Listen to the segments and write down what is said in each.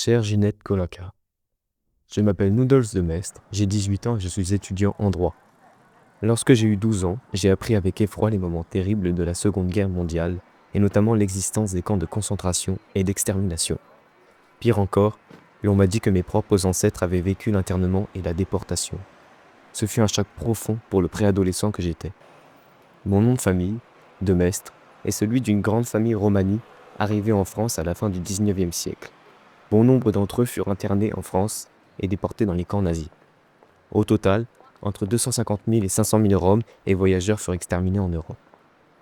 Chère Ginette Kolinka, je m'appelle Noodles de Mestre, j'ai 18 ans et je suis étudiant en droit. Lorsque j'ai eu 12 ans, j'ai appris avec effroi les moments terribles de la Seconde Guerre mondiale, et notamment l'existence des camps de concentration et d'extermination. Pire encore, l'on m'a dit que mes propres ancêtres avaient vécu l'internement et la déportation. Ce fut un choc profond pour le préadolescent que j'étais. Mon nom de famille, de Mestre, est celui d'une grande famille romanie arrivée en France à la fin du 19e siècle. Bon nombre d'entre eux furent internés en France et déportés dans les camps nazis. Au total, entre 250 000 et 500 000 Roms et voyageurs furent exterminés en Europe.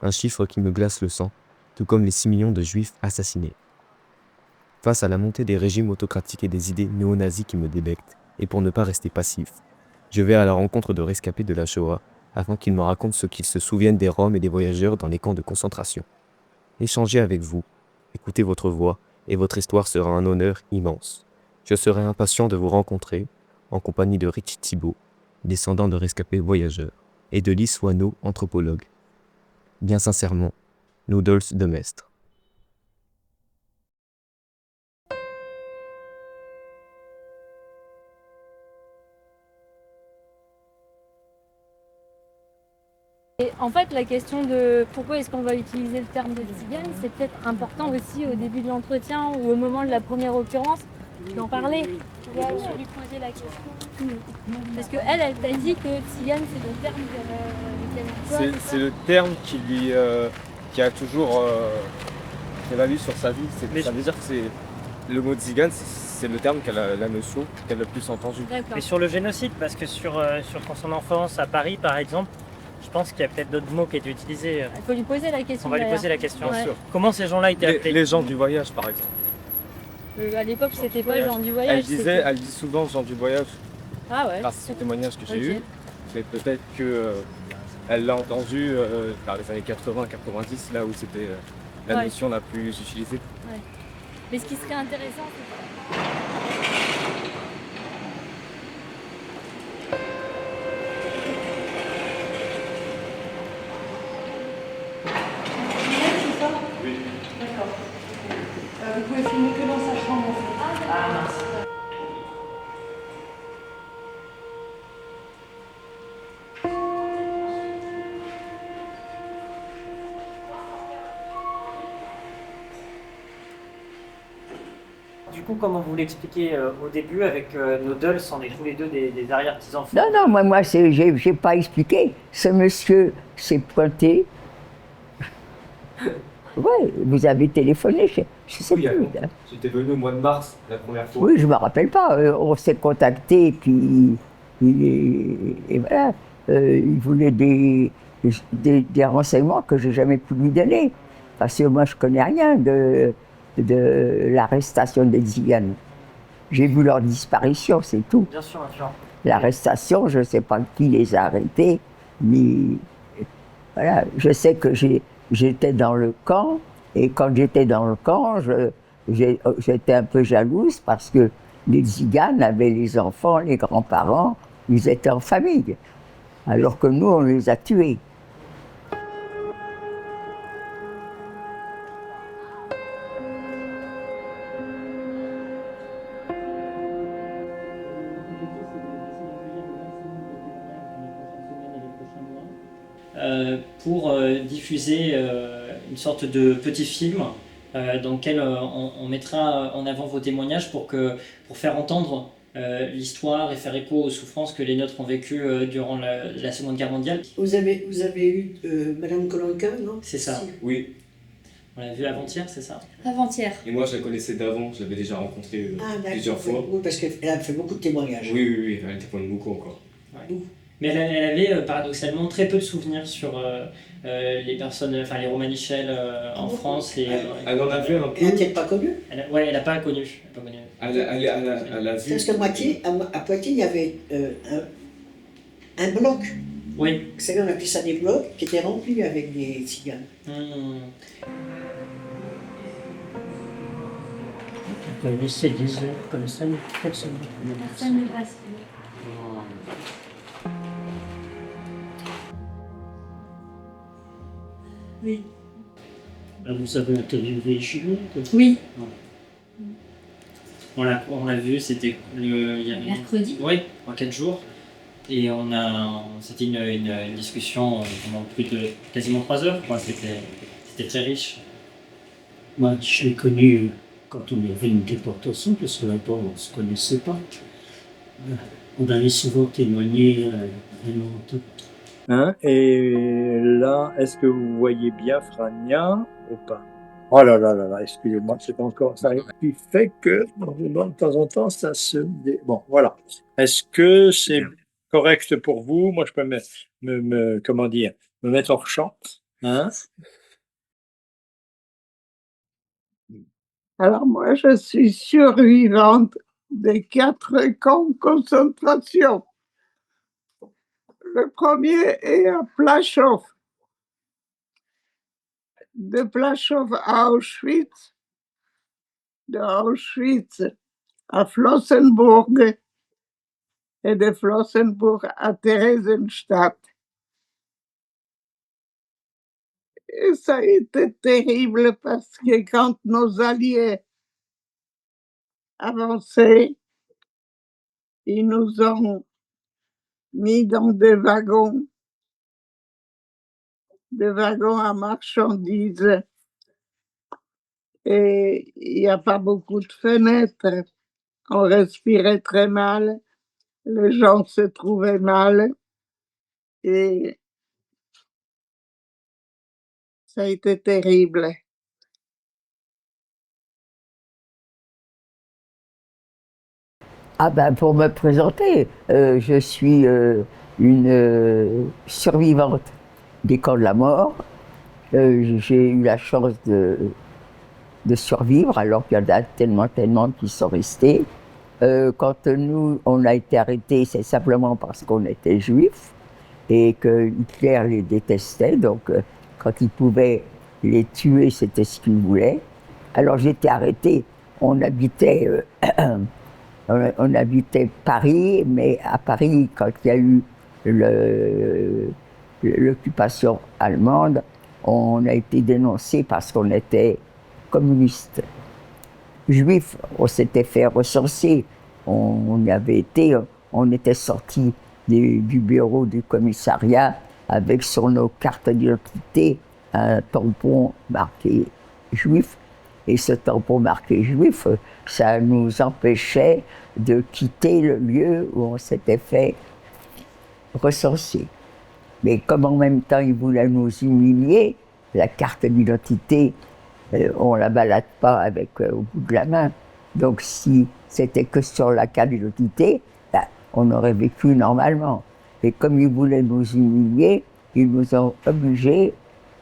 Un chiffre qui me glace le sang, tout comme les 6 millions de Juifs assassinés. Face à la montée des régimes autocratiques et des idées néo-nazis qui me débectent, et pour ne pas rester passif, je vais à la rencontre de rescapés de la Shoah afin qu'ils me racontent ce qu'ils se souviennent des Roms et des voyageurs dans les camps de concentration. Échanger avec vous, écouter votre voix, et votre histoire sera un honneur immense. Je serai impatient de vous rencontrer, en compagnie de Richie Thibault, descendant de rescapés voyageurs, et de Lys Wano, anthropologue. Bien sincèrement, Noodles de Mestre. Et en fait, la question de pourquoi est-ce qu'on va utiliser le terme de tzigane, c'est peut-être important aussi au début de l'entretien ou au moment de la première occurrence d'en parler. Tu vas lui poser la question. Parce qu'elle t'a dit que tzigane, c'est le terme qu'elle emploie. C'est le terme qui a toujours prévalu sur sa vie. Ça veut dire que le mot tzigane, c'est le terme la notion qu'elle a le plus entendu. Mais sur le génocide, parce que sur son enfance à Paris, par exemple, je pense qu'il y a peut-être d'autres mots qui étaient utilisés. Il faut lui poser la question. On va lui poser la question. Bien sûr. Comment ces gens-là étaient appelés? Les gens du voyage, par exemple. À l'époque, c'était pas gens du voyage. Elle dit souvent gens du voyage. Ah ouais. Grâce à ce témoignage que j'ai eu. Mais peut-être que elle l'a entendu dans les années 80-90, là où c'était la notion la plus utilisée. Ouais. Mais ce qui serait intéressant, c'est... Vous pouvez filmer que dans sa chambre en fait. Ah mince. Du coup, comme on vous l'expliquait au début, avec Noodles, on est tous les deux des arrière-petits-enfants. Non, moi j'ai pas expliqué. Ce monsieur s'est pointé. Ouais, vous avez téléphoné, je sais plus. J'étais venu au mois de mars, la première fois. Oui, je me rappelle pas. On s'est contacté, puis et voilà. Il voulait des renseignements que j'ai jamais pu lui donner. Parce que moi, je connais rien de l'arrestation des Tziganes. J'ai vu leur disparition, c'est tout. Bien sûr, bien sûr. L'arrestation, je ne sais pas qui les a arrêtés, ni... Voilà, je sais que j'étais dans le camp, et quand j'étais dans le camp, j'étais un peu jalouse parce que les Tziganes avaient les enfants, les grands-parents, ils étaient en famille, alors que nous, on les a tués. Pour diffuser une sorte de petit film dans lequel on mettra en avant vos témoignages pour faire entendre l'histoire et faire écho aux souffrances que les nôtres ont vécues durant la Seconde Guerre mondiale. Vous avez eu Madame Kolinka, non? C'est ça. Oui. On l'a vu avant-hier, c'est ça? Avant-hier. Et moi, je la connaissais d'avant, je l'avais déjà rencontrée plusieurs fois. Oui, parce qu'elle a fait beaucoup de témoignages. Oui, elle témoigne beaucoup encore. Ouais. Mais elle avait paradoxalement très peu de souvenirs sur les personnes, enfin les Romanichels en France. Elle en avait un peu. Elle n'a pas connu? Elle n'a pas connu. Elle a vu. Parce qu'à Poitiers, il y avait un bloc. Oui. Vous savez, on appelait ça des blocs qui étaient remplis avec des Tziganes. C'est 10 heures comme ça, personne ne passe. Oui. Vous avez interviewé chez nous? Oui. On l'a vu, c'était il y a Mercredi. Oui, en 4 jours. Et c'était une discussion pendant plus de quasiment 3 heures. Quoi. C'était très riche. Moi, je l'ai connu quand on avait une déportation, parce que là-bas, on ne se connaissait pas. On avait souvent témoigné vraiment tout. Hein? Et là, est-ce que vous voyez bien Frania ou pas? Oh là là là là, excusez-moi, c'est encore ça qui fait que de temps en temps, ça se... Bon, voilà. Est-ce que c'est correct pour vous? Moi, je peux comment dire, me mettre hors champ. Hein? Alors moi, je suis survivante des 4 camps de concentration. Le premier est à Plaszow. De Plaszow à Auschwitz, de Auschwitz à Flossenburg et de Flossenburg à Theresienstadt. Et ça a été terrible parce que quand nos alliés avançaient, ils nous ont mis dans des wagons à marchandises. Et il n'y a pas beaucoup de fenêtres. On respirait très mal, les gens se trouvaient mal. Et ça a été terrible. Ah ben pour me présenter, je suis une survivante des camps de la mort. J'ai eu la chance de survivre alors qu'il y en a tellement qui sont restés. Quand nous, on a été arrêtés, c'est simplement parce qu'on était juifs et que Hitler les détestait, donc quand il pouvait les tuer, c'était ce qu'il voulait. Alors j'étais arrêtée, on habitait Paris, mais à Paris, quand il y a eu l'occupation allemande, on a été dénoncé parce qu'on était communiste. Juifs, on s'était fait recenser, on était sortis du bureau du commissariat avec sur nos cartes d'identité un tampon marqué juif. Et ce tampon marqué juif, ça nous empêchait de quitter le lieu où on s'était fait recenser. Mais comme en même temps ils voulaient nous humilier, la carte d'identité, on ne la balade pas au bout de la main. Donc si c'était que sur la carte d'identité, on aurait vécu normalement. Et comme ils voulaient nous humilier, ils nous ont obligés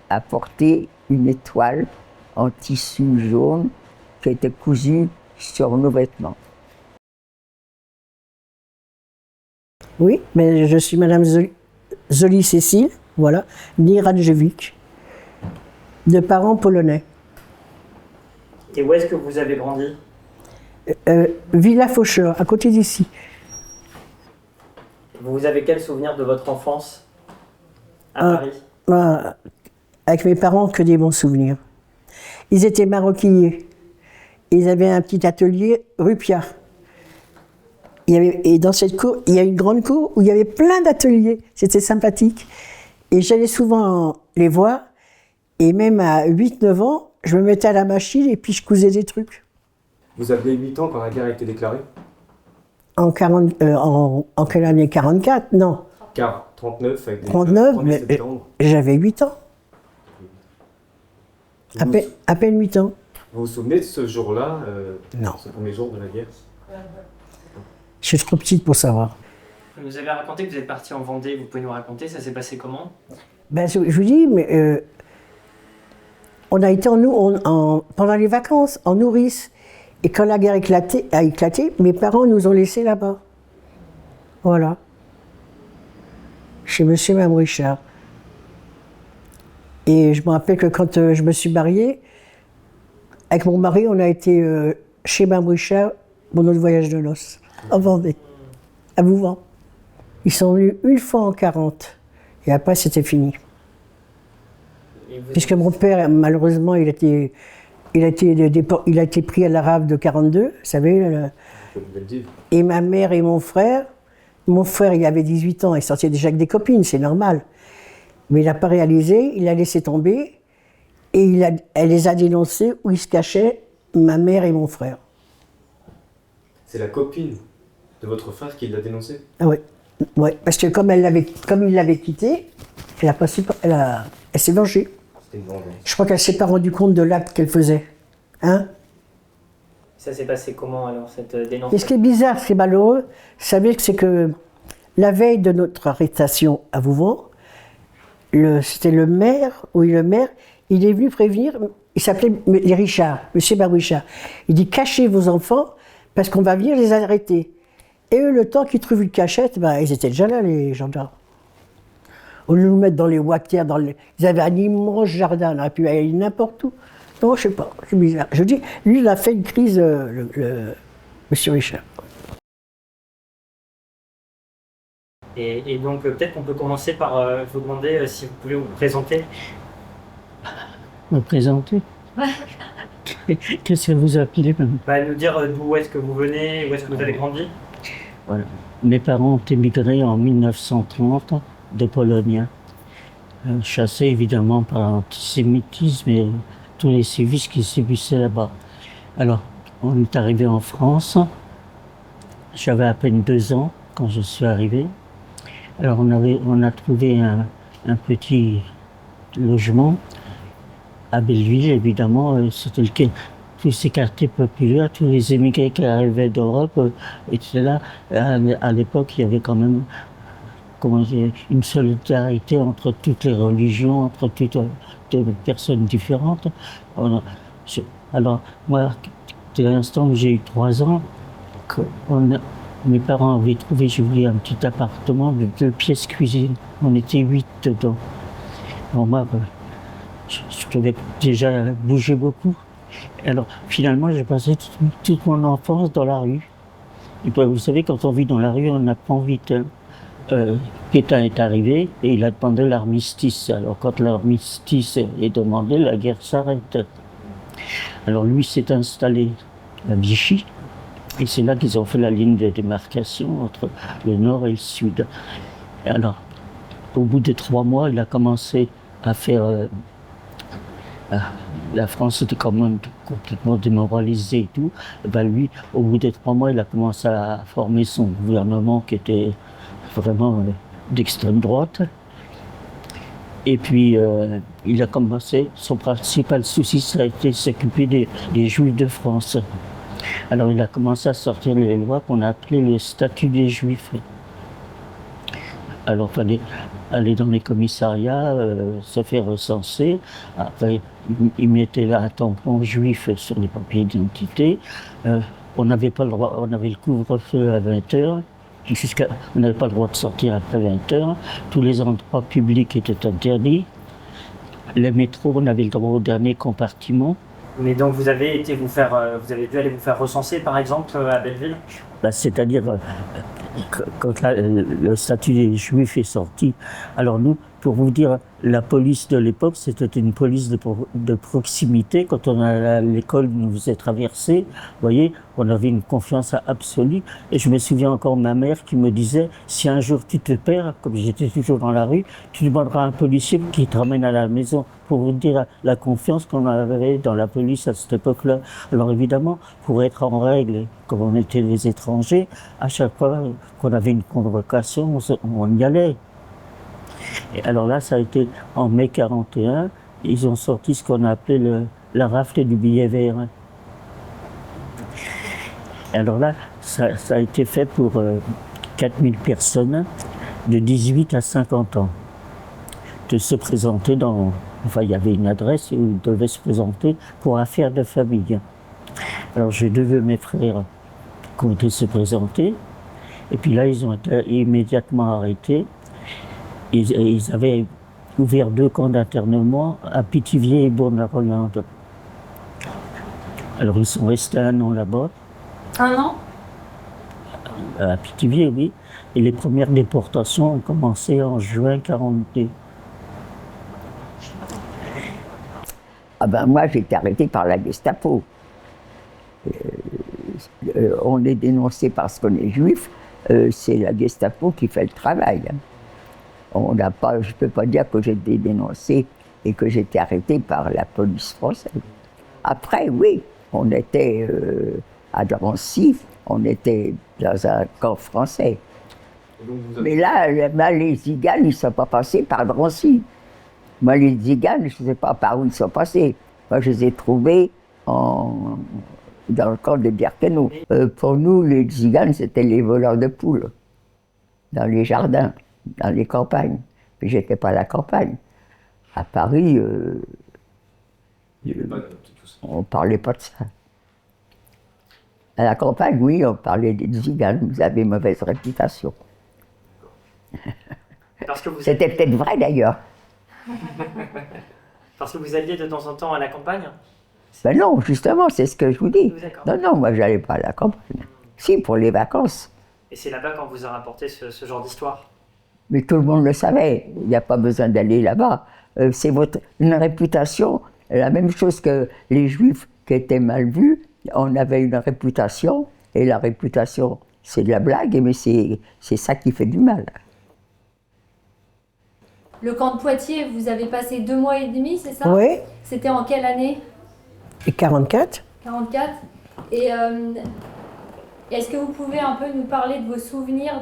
à porter une étoile en tissu jaune qui était cousue sur nos vêtements. Oui, mais je suis Madame Zoli Cécile, voilà, née Radjevic, de parents polonais. Et où est-ce que vous avez grandi? Villa Faucheur, à côté d'ici. Vous avez quel souvenir de votre enfance à Paris? Avec mes parents, que des bons souvenirs. Ils étaient maroquiniers. Ils avaient un petit atelier rue Piat. Et dans cette cour, il y a une grande cour où il y avait plein d'ateliers. C'était sympathique. Et j'allais souvent les voir. Et même à 8-9 ans, je me mettais à la machine et puis je cousais des trucs. Vous aviez 8 ans quand la guerre a été déclarée? En quelle année? 44? Non. Car 39 avec 39, mais septembre. j'avais 8 ans. À peine 8 ans. Vous vous souvenez de ce jour-là, Non. ce premier jour de la guerre? Je suis trop petite pour savoir. Vous nous avez raconté que vous êtes parti en Vendée, vous pouvez nous raconter, ça s'est passé comment? Ben, je vous dis, mais on a été pendant les vacances en nourrice. Et quand la guerre a éclaté, mes parents nous ont laissés là-bas. Voilà. Chez monsieur et Mme Richard. Et je me rappelle que quand je me suis mariée, avec mon mari, on a été chez Mme Richard pour notre voyage de noces, en Vendée, à Bouvant. Ils sont venus une fois en 40, et après c'était fini. Puisque mon père, malheureusement, il était il a été pris à la rave de 42, vous savez. Et ma mère et mon frère, il avait 18 ans, il sortait déjà avec des copines, c'est normal. Mais il n'a pas réalisé, il a laissé tomber, et elle les a dénoncés où ils se cachaient, ma mère et mon frère. C'est la copine de votre frère qui l'a dénoncé? Ah ouais. Ouais, parce que comme il l'avait quitté, elle s'est vengée. Je crois qu'elle s'est pas rendue compte de l'acte qu'elle faisait. Hein? Ça s'est passé comment alors, cette dénonciation? Et ce qui est bizarre, ce qui est malheureux, vous savez que c'est que la veille de notre arrestation à Vouvant, c'était le maire, il est venu prévenir, il s'appelait Richard, M. Barouichard. Il dit cachez vos enfants parce qu'on va venir les arrêter. Et eux, le temps qu'ils trouvent une cachette, ils étaient déjà là, les gendarmes. Au lieu de nous mettre dans les ouatières, ils avaient un immense jardin, on aurait pu aller n'importe où. Non, je sais pas, c'est bizarre. Je dis, lui, il a fait une crise, M. Richard. Et donc peut-être qu'on peut commencer par vous demander si vous pouvez vous présenter. Me présenter? Ouais. Qu'est-ce que vous appelez? Nous dire d'où est-ce que vous venez, où est-ce que vous avez grandi. Voilà. Mes parents ont émigré en 1930 de Pologne, chassés évidemment par l'antisémitisme et tous les sévices qui sévissaient là-bas. Alors, on est arrivé en France, j'avais à peine 2 ans quand je suis arrivé. Alors on a trouvé un petit logement à Belleville, évidemment, c'était tous ces quartiers populaires, tous les émigrés qui arrivaient d'Europe étaient là. À l'époque, il y avait quand même une solidarité entre toutes les religions, entre toutes les personnes différentes. Alors moi, dès l'instant où j'ai eu 3 ans, mes parents avaient trouvé, je voulais un petit appartement de 2 pièces cuisine. On était 8 dedans. Alors moi, je devais déjà bouger beaucoup. Alors finalement, j'ai passé toute mon enfance dans la rue. Et puis, vous savez, quand on vit dans la rue, on n'a pas envie de... Pétain est arrivé et il a demandé l'armistice. Alors quand l'armistice est demandé, la guerre s'arrête. Alors lui s'est installé à Vichy. Et c'est là qu'ils ont fait la ligne de démarcation entre le nord et le sud. Et alors, au bout de 3 mois, il a commencé à faire... la France était quand même complètement démoralisée et tout. Et ben lui, au bout de 3 mois, il a commencé à former son gouvernement qui était vraiment d'extrême droite. Et puis, il a commencé, son principal souci, ça a été s'occuper des Juifs de France. Alors il a commencé à sortir les lois qu'on appelait le statut des Juifs. Alors il fallait aller dans les commissariats, se faire recenser. Après, il mettait là un tampon juif sur les papiers d'identité. On n'avait pas le droit, on avait le couvre-feu à 20h. On n'avait pas le droit de sortir après 20h. Tous les endroits publics étaient interdits. Les métros, on avait le droit au dernier compartiment. Mais donc vous avez dû aller vous faire recenser par exemple à Belleville? C'est-à-dire, quand le statut des Juifs est sorti, alors nous, pour vous dire, la police de l'époque, c'était une police de proximité. Quand on allait à l'école, nous faisait traverser, vous voyez, on avait une confiance absolue. Et je me souviens encore de ma mère qui me disait, si un jour tu te perds, comme j'étais toujours dans la rue, tu demanderas à un policier qui te ramène à la maison, pour vous dire la confiance qu'on avait dans la police à cette époque-là. Alors évidemment, pour être en règle, comme on était des étrangers, à chaque fois qu'on avait une convocation, on y allait. Et alors là, ça a été en mai 41, ils ont sorti ce qu'on appelait la rafle du billet vert. Et alors là, ça a été fait pour 4000 personnes de 18 à 50 ans, de se présenter dans... Enfin, il y avait une adresse où ils devaient se présenter pour affaires de famille. Alors j'ai 2 de mes frères qui ont été se présenter, et puis là, ils ont été immédiatement arrêtés. Ils avaient ouvert 2 camps d'internement à Pithiviers et Bourg-la-Rolande. Alors ils sont restés 1 an là-bas. 1 an? À Pithiviers, oui. Et les premières déportations ont commencé en juin 1942. Ah ben moi, j'ai été arrêté par la Gestapo. On est dénoncé parce qu'on est juif, c'est la Gestapo qui fait le travail. On n'a pas, je ne peux pas dire que j'ai été dénoncé et que j'ai été arrêté par la police française. Après, oui, on était à Drancy, on était dans un camp français. Mais là, les Tziganes, ils ne sont pas passés par Drancy. Moi, les Tziganes, je ne sais pas par où ils sont passés. Moi, je les ai trouvés dans le camp de Birkenau. Pour nous, les Tziganes, c'était les voleurs de poules, dans les jardins, dans les campagnes. Mais je n'étais pas à la campagne. À Paris, on ne parlait pas de ça. À la campagne, oui, on parlait des Tziganes, vous avez mauvaise réputation. C'était peut-être vrai d'ailleurs. Parce que vous alliez de temps en temps à la campagne? Ben non, justement, c'est ce que je vous dis. Non, moi, je n'allais pas à la campagne. Si, pour les vacances. Et c'est là-bas qu'on vous a rapporté ce genre d'histoire? Mais tout le monde le savait. Il n'y a pas besoin d'aller là-bas. C'est une réputation, la même chose que les Juifs qui étaient mal vus. On avait une réputation, et la réputation, c'est de la blague, mais c'est ça qui fait du mal. Le camp de Poitiers, vous avez passé 2 mois et demi, c'est ça? Oui. C'était en quelle année? Et 44. 44. Et est-ce que vous pouvez un peu nous parler de vos souvenirs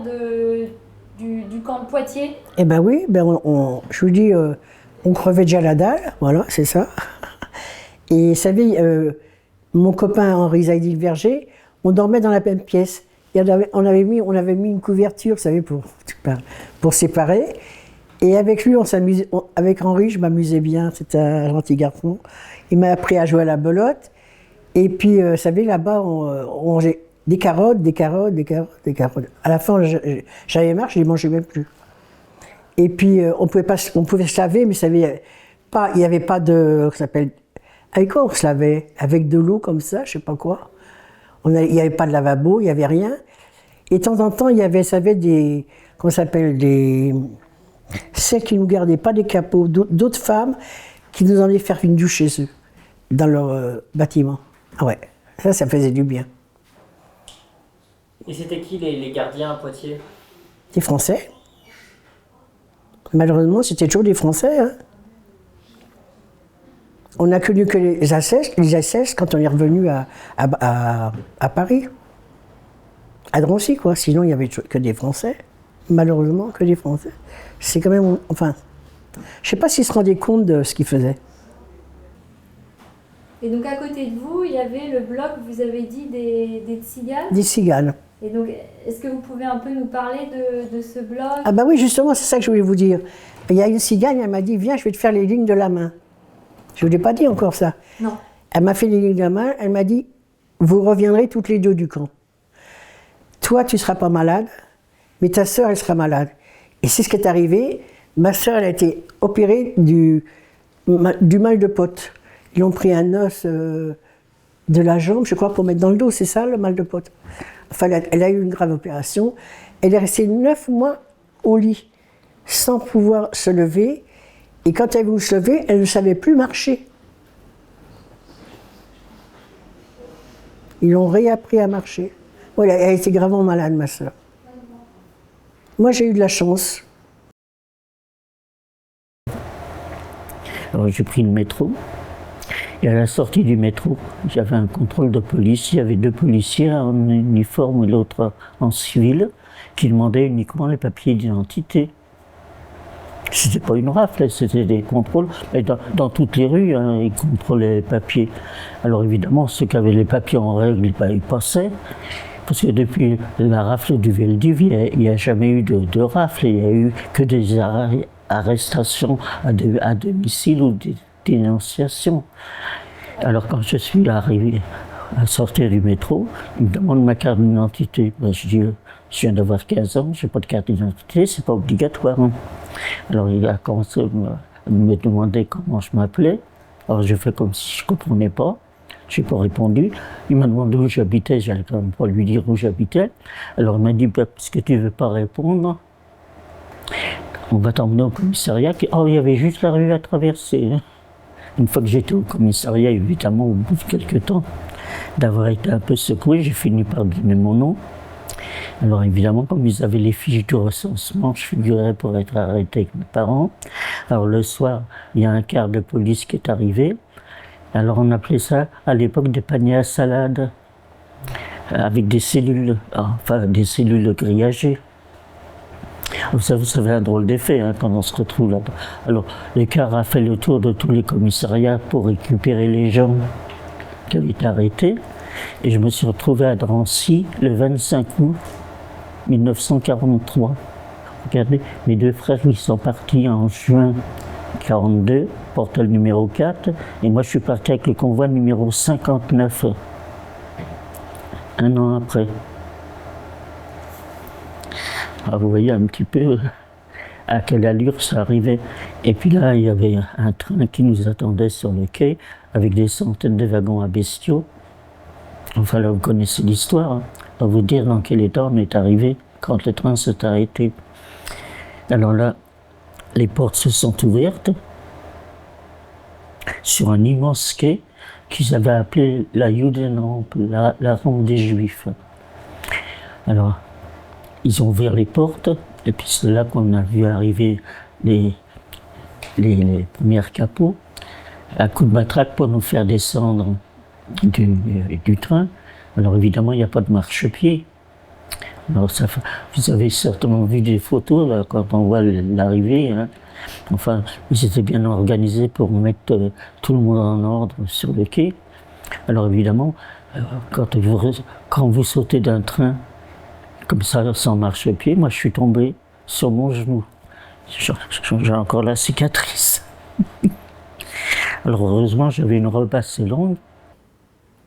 du camp de Poitiers? Eh ben oui, je vous dis, on crevait déjà la dalle, voilà, c'est ça. Et vous savez, mon copain Henri Zaidi-Verger, on dormait dans la même pièce. Et on avait mis une couverture, vous savez, pour séparer. Et avec lui, avec Henri, je m'amusais bien, c'était un gentil garçon. Il m'a appris à jouer à la belote. Et puis, vous savez, là-bas, on mangeait des carottes. À la fin, j'avais marre, je les mangeais même plus. Et puis, on pouvait se laver, mais il n'y avait pas de... Avec quoi on se lavait? Avec de l'eau comme ça, je sais pas quoi. Il n'y avait pas de lavabo, il n'y avait rien. Et de temps en temps, il y avait, vous savez, celles qui ne nous gardaient pas des capots, d'autres femmes qui nous emmenaient faire une douche chez eux, dans leur bâtiment. Ah ouais, ça faisait du bien. Et c'était qui les gardiens à Poitiers? Des Français. Malheureusement, c'était toujours des Français. Hein. On n'a connu que les SS quand on est revenu à Paris. À Drancy, quoi. Sinon, il n'y avait que des Français. Malheureusement, que des Français. C'est quand même... Enfin, je ne sais pas s'ils se rendaient compte de ce qu'ils faisaient. Et donc, à côté de vous, il y avait le bloc, vous avez dit, des Tziganes? Des Tziganes. Et donc, est-ce que vous pouvez un peu nous parler de ce bloc? Ah bah oui, justement, c'est ça que je voulais vous dire. Il y a une Tzigane, elle m'a dit, viens, je vais te faire les lignes de la main. Je ne vous ai pas dit encore ça. Non. Elle m'a fait les lignes de la main, elle m'a dit, vous reviendrez toutes les deux du camp. Toi, tu ne seras pas malade, mais ta sœur, elle sera malade. Et c'est ce qui est arrivé. Ma sœur, elle a été opérée du mal de pote. Ils ont pris un os de la jambe, je crois, pour mettre dans le dos, c'est ça, le mal de pote. Enfin, elle a eu une grave opération. Elle est restée 9 mois au lit, sans pouvoir se lever. Et quand elle voulait se lever, elle ne savait plus marcher. Ils l'ont réappris à marcher. Voilà, elle était gravement malade, ma sœur. Moi, j'ai eu de la chance. Alors, j'ai pris le métro. Et à la sortie du métro, j'avais un contrôle de police. Il y avait 2 policiers, un en uniforme et l'autre en civil, qui demandaient uniquement les papiers d'identité. C'était pas une rafle, c'était des contrôles. Et dans toutes les rues, hein, ils contrôlaient les papiers. Alors évidemment, ceux qui avaient les papiers en règle, ils passaient. Parce que depuis la rafle du Veldiv, il n'y a jamais eu de rafle. Il n'y a eu que des arrestations à domicile ou des dénonciations. Alors quand je suis arrivé à sortir du métro, il me demande ma carte d'identité. Ben, je dis, je viens d'avoir 15 ans, je n'ai pas de carte d'identité, c'est pas obligatoire. Hein. Alors il a commencé à me demander comment je m'appelais. Alors j'ai fait comme si je ne comprenais pas. Je n'ai pas répondu. Il m'a demandé où j'habitais, j'allais quand même pas lui dire où j'habitais. Alors il m'a dit, bah, puisque tu ne veux pas répondre, on va t'emmener au commissariat. Oh, il y avait juste la rue à traverser. une fois que j'étais au commissariat, évidemment, au bout de quelques temps, d'avoir été un peu secoué, j'ai fini par donner mon nom. Alors évidemment, comme ils avaient les fiches de recensement, je figurais pour être arrêté avec mes parents. Alors le soir, il y a un quart de police qui est arrivé. Alors on appelait ça à l'époque des paniers à salade, avec des cellules, enfin des cellules grillagées. Ça fait un drôle d'effet hein, quand on se retrouve là-bas. Alors le quart a fait le tour de tous les commissariats pour récupérer les gens qui avaient été arrêtés. Et je me suis retrouvé à Drancy le 25 août 1943. Regardez, mes deux frères, ils sont partis en juin 42, porte-le numéro 4, et moi je suis parti avec le convoi numéro 59, un an après. Alors vous voyez un petit peu à quelle allure ça arrivait. Et puis là, il y avait un train qui nous attendait sur le quai, avec des centaines de wagons à bestiaux. Enfin là, vous connaissez l'histoire, hein. On va vous dire dans quel état on est arrivé quand le train s'est arrêté. Alors là, les portes se sont ouvertes sur un immense quai qu'ils avaient appelé la Judenrampe, la rampe des Juifs. Alors, ils ont ouvert les portes, et puis c'est là qu'on a vu arriver les premiers capots, à coups de matraque pour nous faire descendre du train. Alors évidemment, il n'y a pas de marchepied. Alors ça, vous avez certainement vu des photos là, quand on voit l'arrivée. Hein. Enfin, ils étaient bien organisés pour mettre tout le monde en ordre sur le quai. Alors évidemment, quand vous sautez d'un train comme ça, sans marchepied, moi je suis tombé sur mon genou. J'ai encore la cicatrice. Alors heureusement, j'avais une robe assez longue.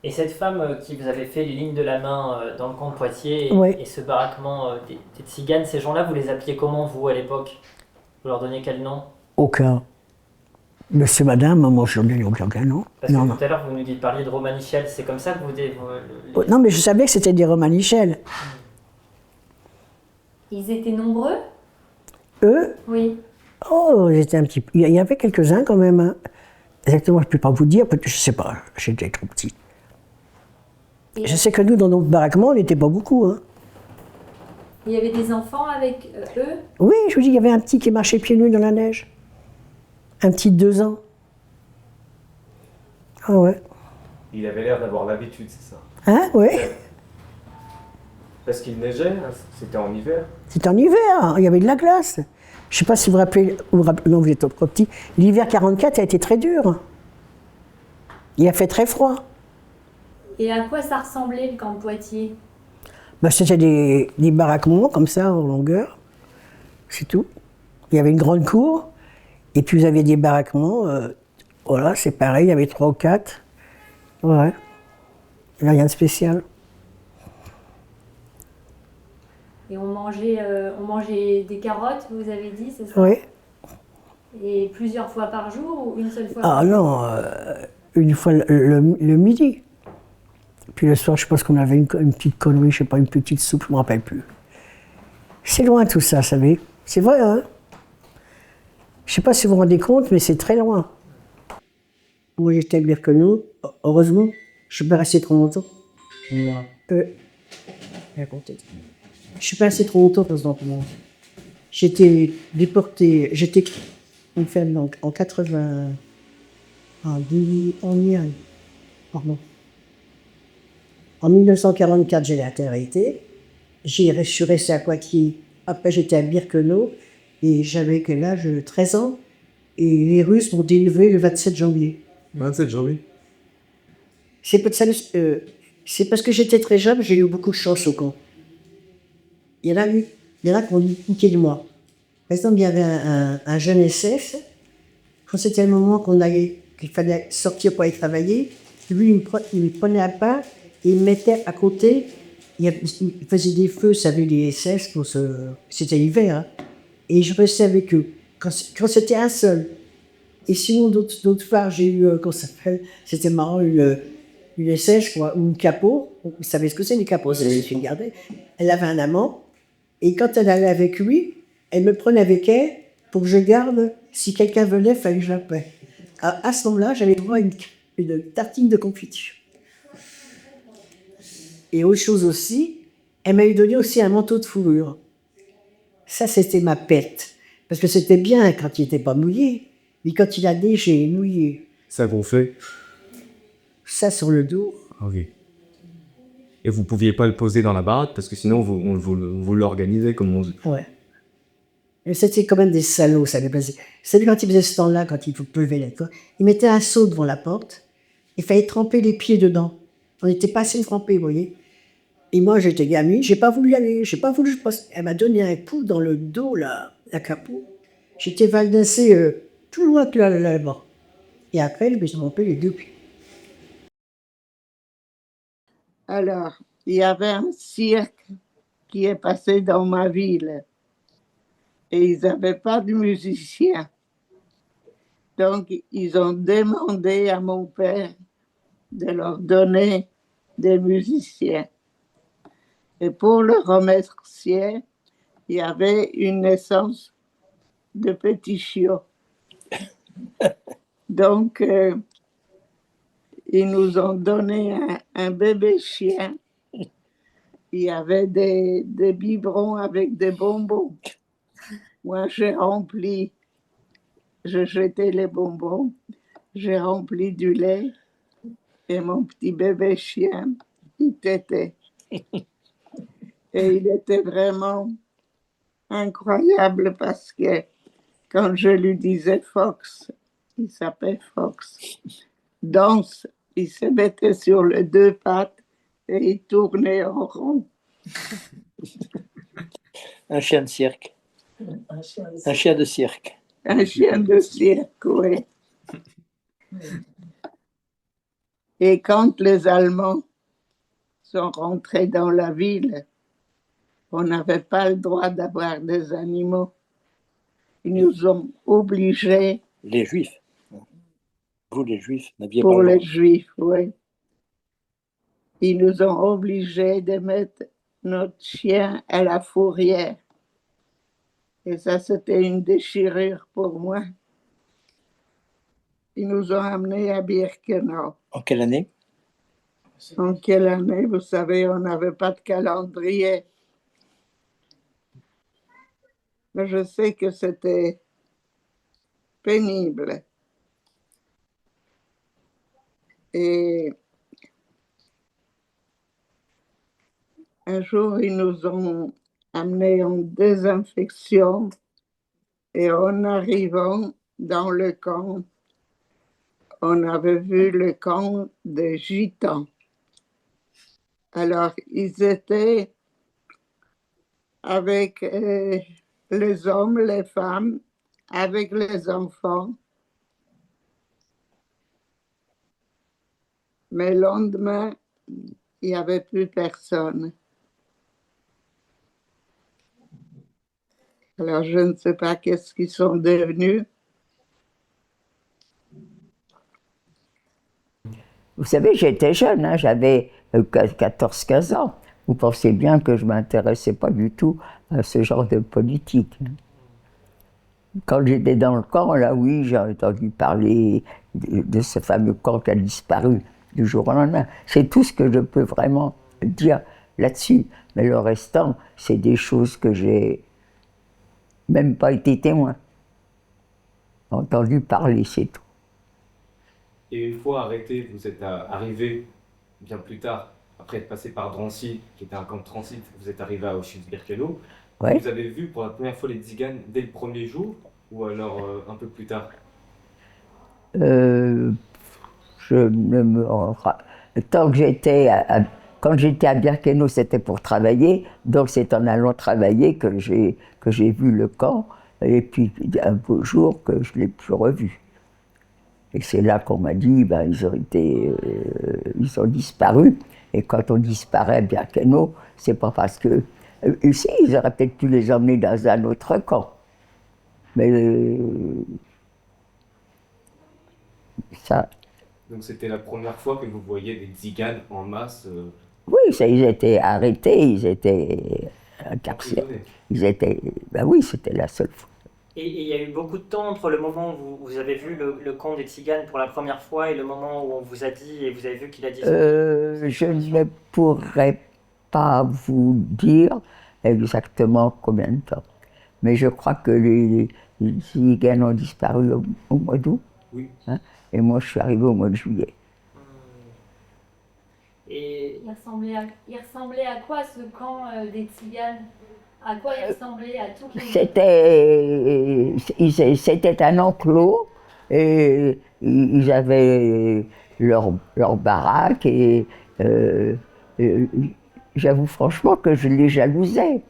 Et cette femme qui vous avait fait les lignes de la main dans le camp de Poitiers Oui. et ce baraquement des tziganes, ces gens-là, vous les appeliez comment, vous, à l'époque? Vous leur donniez quel nom? Aucun. Monsieur, madame, moi je ne donne aucun nom. Parce que Non, non. tout à l'heure, vous nous parliez de Romanichel, c'est comme ça que vous... Non, mais je savais que c'était des Romanichel. Ils étaient nombreux? Eux? Oui. Oh, j'étais un petit peu. Il y avait quelques-uns quand même. Hein. Exactement, je ne peux pas vous dire, je ne sais pas, j'étais trop petit. Et je sais que nous, dans notre baraquement, on n'était pas beaucoup. Hein. il y avait des enfants avec eux? Oui, je vous dis, il y avait un petit qui marchait pieds nus dans la neige. Un petit de 2 ans. Ah ouais. Il avait l'air d'avoir l'habitude, c'est ça. Hein, ouais. Parce qu'il neigeait, hein, c'était en hiver. C'était en hiver, hein, il y avait de la glace. Je ne sais pas si vous vous rappelez, non, vous êtes trop petit. L'hiver 44 a été très dur. Il a fait très froid. Et à quoi ça ressemblait le camp de Poitiers? Ben, c'était des baraquements comme ça, en longueur. C'est tout. Il y avait une grande cour. Et puis vous aviez des baraquements. Voilà, c'est pareil, il y avait 3 ou 4. Ouais. Il n'y a rien de spécial. Et on mangeait des carottes, vous avez dit, c'est ça? Oui. Et plusieurs fois par jour ou une seule fois Ah par jour? non, une fois le midi. Puis le soir, je pense qu'on avait une petite connerie, je sais pas, une petite soupe, je ne me rappelle plus. C'est loin tout ça, vous savez. C'est vrai, hein? Je ne sais pas si vous vous rendez compte, mais c'est très loin. Moi, j'étais à Birkenau. Heureusement, je ne suis pas resté trop longtemps. Racontez. Je ne suis pas resté trop longtemps dans ce monde. J'étais déporté, j'étais enfermé en 80. En 1944, j'ai été arrêté. Je suis resté à Poitiers. Après, j'étais à Birkenau et j'avais quel âge? 13 ans. Et les Russes m'ont délevé le 27 janvier. 27 janvier. C'est parce que j'étais très jeune, j'ai eu beaucoup de chance au camp. Il y en a qui ont dit piqué de moi. Par exemple, il y avait un jeune SF. Quand c'était le moment qu'il fallait sortir pour aller travailler, lui, il me prenait à part et il me mettait à côté. Il faisait des feux, ça avait les SS, c'était l'hiver. Hein. Et je restais avec eux. Quand c'était un seul. Et sinon, d'autres fois, j'ai eu, comment ça s'appelle? C'était marrant, une SS, quoi, ou une capot. Vous savez ce que c'est, les capots, c'est les filles gardaient. Elle avait un amant. Et quand elle allait avec lui, elle me prenait avec elle pour que je garde. Si quelqu'un venait, il fallait que je l'appelle. À ce moment-là, j'avais droit à une tartine de confiture. Et autre chose aussi, elle m'avait donné aussi un manteau de fourrure. Ça, c'était ma pète. Parce que c'était bien quand il n'était pas mouillé, mais quand il a neigé, mouillé. Ça gonflait? Ça sur le dos. Ok. Et vous pouviez pas le poser dans la baraque parce que sinon vous l'organisez comme on dit. Ouais. Et c'était quand même des salauds, ça m'est passé. C'est quand ils faisaient ce temps-là, quand il pleuvait là, quoi. Ils mettaient un seau devant la porte, il fallait tremper les pieds dedans. On n'était pas assez trempés, vous voyez. Et moi, j'étais gamine, j'ai pas voulu y aller, j'ai pas voulu. Elle m'a donné un coup dans le dos, là, la capot. J'étais valdassée tout loin que là-bas. Et après, je me suis trempé les deux pieds. Alors, il y avait un cirque qui est passé dans ma ville. Et ils n'avaient pas de musiciens. Donc, ils ont demandé à mon père de leur donner des musiciens. Et pour le remercier, il y avait une naissance de petits chiots. Donc, ils nous ont donné un bébé chien. Il y avait des biberons avec des bonbons. Moi, j'ai rempli, je jetais les bonbons, j'ai rempli du lait et mon petit bébé chien, il tétait. Et il était vraiment incroyable parce que quand je lui disais Fox, il s'appelait Fox, danse, il se mettait sur les deux pattes et il tournait en rond. Un chien de cirque. Un chien de cirque. Un chien de cirque, oui. Et quand les Allemands sont rentrés dans la ville, on n'avait pas le droit d'avoir des animaux. Ils nous ont obligés. Les Juifs. Vous, les Juifs, n'aviez pas Pour le droit. les Juifs, oui. Ils nous ont obligés de mettre notre chien à la fourrière. Et ça, c'était une déchirure pour moi. Ils nous ont amenés à Birkenau. En quelle année? En quelle année? Vous savez, on n'avait pas de calendrier. Mais je sais que c'était pénible. Et un jour, ils nous ont amenés en désinfection et en arrivant dans le camp, on avait vu le camp des Gitans. Alors, ils étaient avec les hommes, les femmes, avec les enfants. Mais le lendemain, il n'y avait plus personne. Alors, je ne sais pas qu'est-ce qu'ils sont devenus. Vous savez, j'étais jeune, hein, j'avais 14-15 ans. Vous pensez bien que je ne m'intéressais pas du tout à ce genre de politique. Quand j'étais dans le camp, là, oui, j'ai entendu parler de ce fameux camp qui a disparu du jour au lendemain. C'est tout ce que je peux vraiment dire là-dessus. Mais le restant, c'est des choses que j'ai même pas été témoin. Entendu parler, c'est tout. Et une fois arrêté, vous êtes arrivé bien plus tard, après être passé par Drancy, qui était un camp de transit, vous êtes arrivé à Auschwitz-Birkenau. Ouais. Vous avez vu pour la première fois les Tziganes dès le premier jour ou alors un peu plus tard? Je ne me... Tant que j'étais quand j'étais à Birkenau, c'était pour travailler, donc c'est en allant travailler que j'ai vu le camp, et puis un beau jour que je ne l'ai plus revu. Et c'est là qu'on m'a dit, ben, ils ont disparu, et quand on disparaît à Birkenau, c'est pas parce que... Ici, ils auraient peut-être pu les emmener dans un autre camp. Mais ça... Donc c'était la première fois que vous voyiez des Tziganes en masse Oui, ça, ils étaient arrêtés, ils étaient incarcérés. Ils étaient... Ben oui, c'était la seule fois. Et il y a eu beaucoup de temps entre le moment où vous avez vu le camp des Tziganes pour la première fois et le moment où on vous a dit et vous avez vu qu'il a dit. Je ne pourrais pas vous dire exactement combien de temps. Mais je crois que les Tziganes ont disparu au mois d'août. Oui. Hein, et moi, je suis arrivé au mois de juillet. Et Il ressemblait à quoi ce camp des Tziganes? À quoi il ressemblait à toutes les... C'était un enclos et ils avaient leur baraque et j'avoue franchement que je les jalousais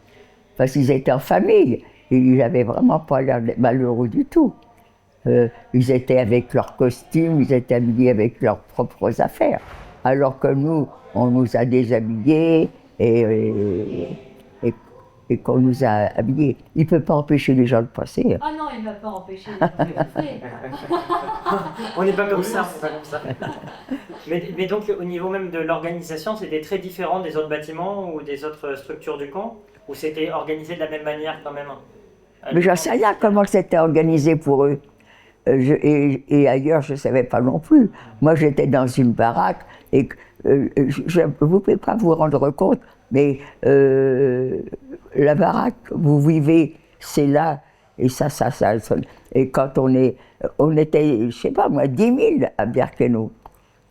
parce qu'ils étaient en famille et ils n'avaient vraiment pas l'air malheureux du tout. Ils étaient avec leurs costumes, ils étaient habillés avec leurs propres affaires. Alors que nous, on nous a déshabillés et qu'on nous a habillés. Il ne peut pas empêcher les gens de passer. Ah non, il ne va pas empêcher les gens de passer. On n'est pas comme ça, on n'est pas comme ça. Mais donc, au niveau même de l'organisation, c'était très différent des autres bâtiments ou des autres structures du camp? Ou c'était organisé de la même manière quand même? Mais j'en sais rien comment c'était organisé pour eux. Et ailleurs, je ne savais pas non plus. Moi, j'étais dans une baraque et vous ne pouvez pas vous rendre compte, mais la baraque, vous vivez, c'est là, et ça. Et quand on était, je ne sais pas moi, 10 000 à Birkenau.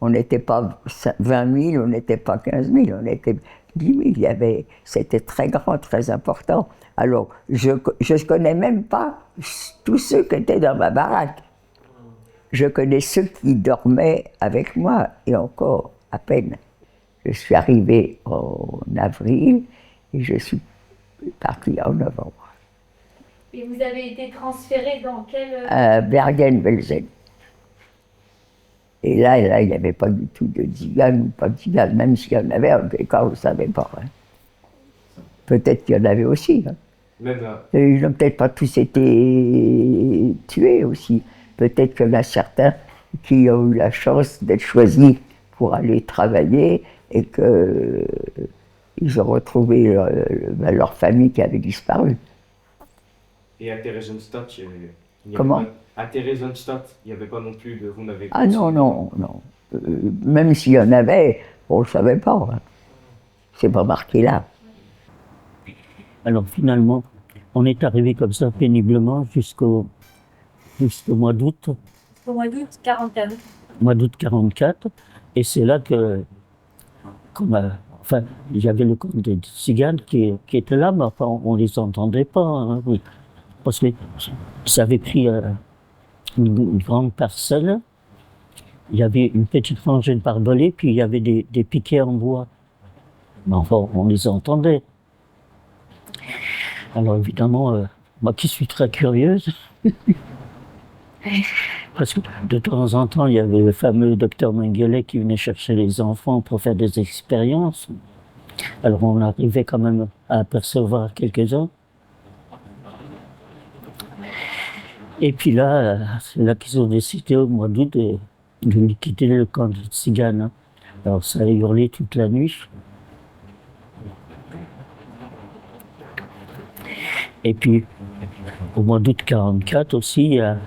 On n'était pas 20 000, on n'était pas 15 000, on était 10 000. C'était très grand, très important. Alors, je ne connais même pas tous ceux qui étaient dans ma baraque. Je connais ceux qui dormaient avec moi, et encore, à peine. Je suis arrivé en avril, et je suis parti en novembre. Et vous avez été transféré dans quel... Bergen-Belsen. Et là, il n'y avait pas du tout de Tziganes ou pas de Tziganes, même s'il y en avait, en tout cas, on ne savait pas. Hein. Peut-être qu'il y en avait aussi. Hein. Et ils n'ont peut-être pas tous été tués aussi. Peut-être qu'il y en a certains qui ont eu la chance d'être choisis pour aller travailler et qu'ils ont retrouvé leur famille qui avait disparu. Et à Theresienstadt, Comment? À Theresienstadt, il n'y avait pas non plus de... Vous n'avez Ah non. Même s'il y en avait, on ne le savait pas. Hein. C'est pas marqué là. Alors finalement, on est arrivé comme ça péniblement jusqu'au mois d'août. Au mois d'août 41. Mois d'août 44. Et c'est là que, il y avait le camp des Tziganes qui était là, mais enfin, on ne les entendait pas. Hein, oui. Parce que ça avait pris une grande parcelle. Il y avait une petite rangée de barbelés, puis il y avait des piquets en bois. Mais enfin, on les entendait. Alors évidemment, moi qui suis très curieuse, parce que de temps en temps, il y avait le fameux docteur Mengele qui venait chercher les enfants pour faire des expériences. Alors on arrivait quand même à apercevoir quelques-uns. Et puis là, c'est là qu'ils ont décidé au mois d'août de liquider le camp de Tziganes. Alors ça a hurlé toute la nuit. Et puis, au mois d'août 44 aussi, il y a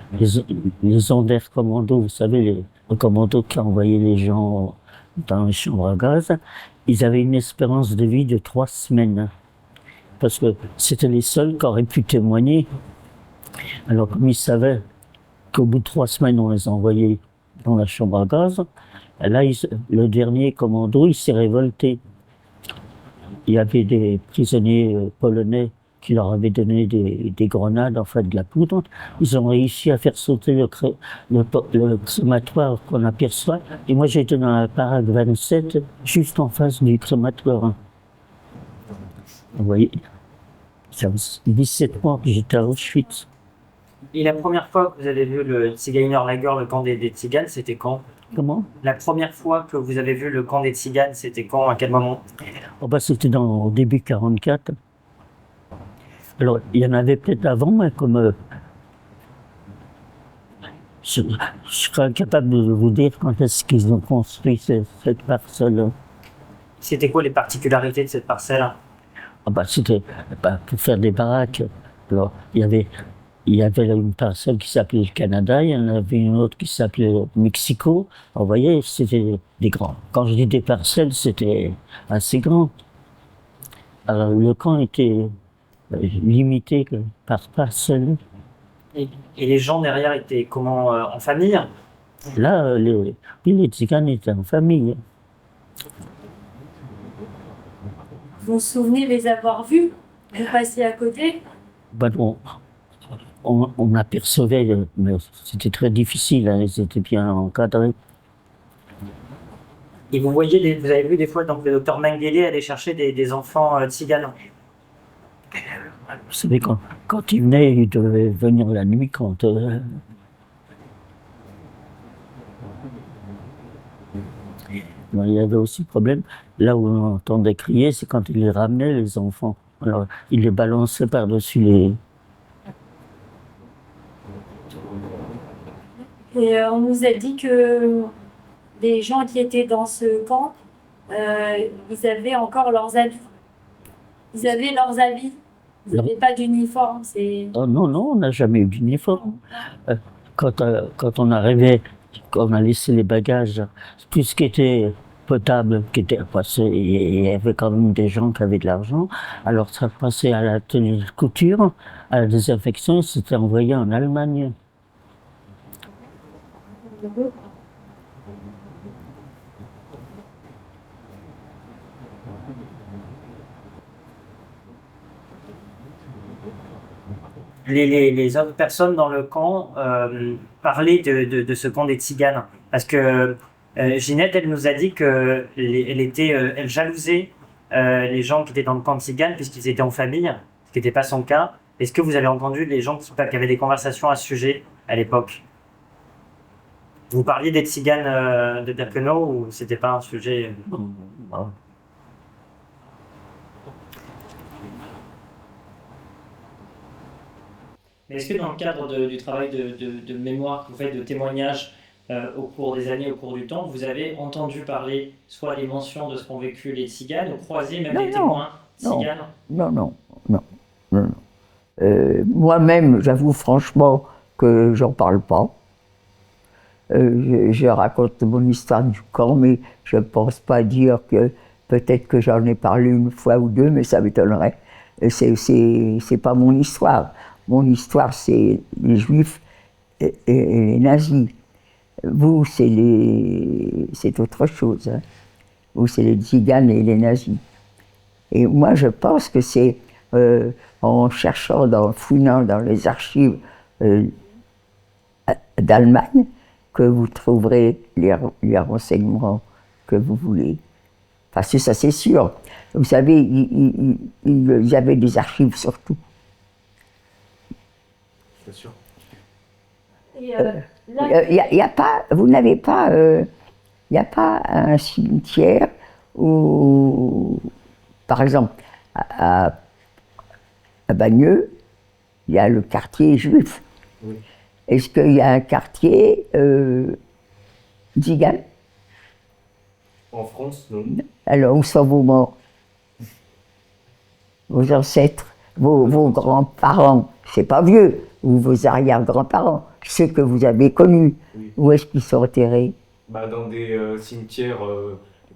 les Anders Commando, vous savez, le commando qui envoyait les gens dans les chambres à gaz. Ils avaient une espérance de vie de 3 semaines. Parce que c'était les seuls qui auraient pu témoigner. Alors, comme ils savaient qu'au bout de 3 semaines, on les envoyait dans la chambre à gaz, là, le dernier commando, il s'est révolté. Il y avait des prisonniers polonais qui leur avaient donné des grenades, enfin de la poudre. Ils ont réussi à faire sauter le crématoire qu'on aperçoit. Et moi, j'étais dans la parade 27, juste en face du crématoire. Vous voyez, ça fait 17 mois que j'étais à Auschwitz. Et la première fois que vous avez vu le Tzigeunerlager, le camp des Tziganes, c'était quand? Comment? La première fois que vous avez vu le camp des Tziganes, c'était quand? À quel moment? C'était au début 44. Alors, il y en avait peut-être avant, mais comme je serais incapable de vous dire quand est-ce qu'ils ont construit cette parcelle. C'était quoi les particularités de cette parcelle? C'était pour faire des baraques. Alors, il y avait il y avait une parcelle qui s'appelait le Canada, il y en avait une autre qui s'appelait le Mexico. Vous voyez, c'était des grands. Quand je dis des parcelles, c'était assez grand. Alors le camp était limité par parcelle. Et les gens derrière étaient comment, en famille? Là, les Tziganes étaient en famille. Vous vous souvenez les avoir vus? Vous passiez à côté? Ben, on apercevait, mais c'était très difficile, hein, ils étaient bien encadrés. Et vous voyez, vous avez vu des fois donc, le docteur Mengele aller chercher des enfants tziganes. Vous savez, quand il venait, il devait venir la nuit quand... il y avait aussi le problème, là où on entendait crier, c'est quand il les ramenait, les enfants. Alors, il les balançait par-dessus les... Et on nous a dit que les gens qui étaient dans ce camp, ils avaient encore leurs habits. Ils avaient leurs habits. Ils n'avaient pas d'uniforme. Oh non, non, on n'a jamais eu d'uniforme. Quand on arrivait, quand on a laissé les bagages, tout ce qui était potable, qui était passé, il y avait quand même des gens qui avaient de l'argent, alors ça passait à la tenue de couture, à la désinfection, c'était envoyé en Allemagne. Les autres personnes dans le camp parlaient de ce camp des Tziganes. Parce que Ginette, elle nous a dit qu'elle elle jalousait les gens qui étaient dans le camp Tzigane puisqu'ils étaient en famille, ce qui n'était pas son cas. Est-ce que vous avez entendu les gens qui avaient des conversations à ce sujet à l'époque? Vous parliez des Tziganes de Birkenau ou c'était pas un sujet? Mais est-ce que dans le cadre du travail de mémoire que vous faites, de témoignage au cours des années, au cours du temps, vous avez entendu parler soit les mentions de ce qu'ont vécu les Tziganes, ou croisé même des témoins Tziganes? Non. Moi-même, j'avoue franchement que j'en parle pas. Je raconte mon histoire du camp, mais je ne pense pas dire que peut-être que j'en ai parlé une fois ou deux, mais ça m'étonnerait. C'est pas mon histoire. Mon histoire, c'est les Juifs et les nazis. Vous, c'est autre chose. Hein. Vous, c'est les Tziganes et les nazis. Et moi, je pense que c'est en cherchant, en fouillant dans les archives d'Allemagne, que vous trouverez les renseignements que vous voulez. Parce que ça, c'est sûr. Vous savez, il y avait des archives sur tout. C'est sûr. Vous n'avez pas, il n'y a pas un cimetière où, par exemple, à Bagneux, il y a le quartier juif. Oui. Est-ce qu'il y a un quartier tzigane? En France, non. Alors, où sont vos morts? Vos ancêtres, vos grands-parents, c'est pas vieux, ou vos arrière-grands-parents, ceux que vous avez connus, oui. Où est-ce qu'ils sont enterrés? Dans des cimetières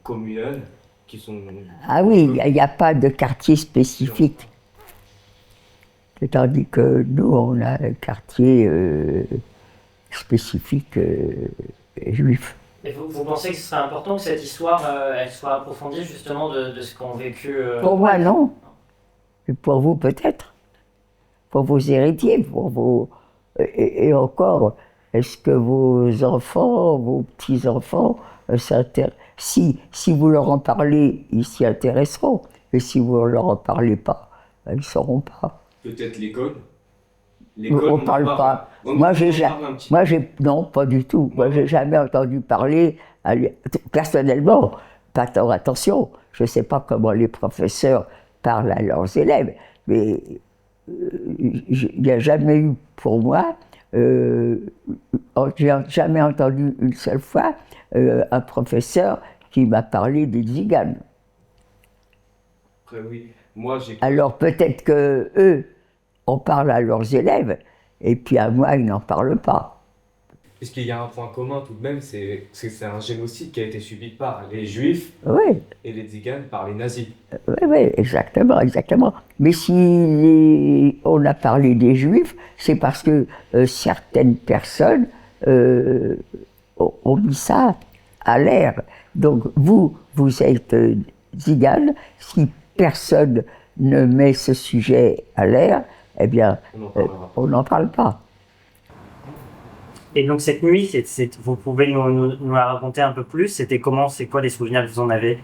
communaux qui sont... Ah oui, il n'y a pas de quartier spécifique. Tandis que nous, on a un quartier spécifique juif. Et vous pensez que ce serait important que cette histoire elle soit approfondie justement de ce qu'ont vécu... Pour moi, non. Et pour vous, peut-être. Pour vos héritiers, pour vos... Et encore, est-ce que vos enfants, vos petits-enfants s'intéressent? Si vous leur en parlez, ils s'y intéresseront. Et si vous ne leur en parlez pas, ils ne sauront pas. Peut-être l'école. On ne parle pas. Non, pas du tout. Moi, j'ai jamais entendu parler, personnellement, pas tant attention, je ne sais pas comment les professeurs parlent à leurs élèves, mais il n'y a jamais eu pour moi, j'ai jamais entendu une seule fois un professeur qui m'a parlé des Tziganes. Après, oui. Moi, alors peut-être que eux, on parle à leurs élèves, Et puis à moi, ils n'en parlent pas. Puisqu'il y a un point commun tout de même, c'est que c'est un génocide qui a été subi par les Juifs Oui, et les Tziganes par les nazis. oui, oui, exactement, exactement. Mais si on a parlé des Juifs, c'est parce que certaines personnes ont mis ça à l'air. Donc vous êtes Tzigane, si personne ne met ce sujet à l'air, eh bien, on n'en parle pas. Et donc cette nuit, vous pouvez nous la raconter un peu plus? C'était comment? C'est quoi les souvenirs que vous en avez?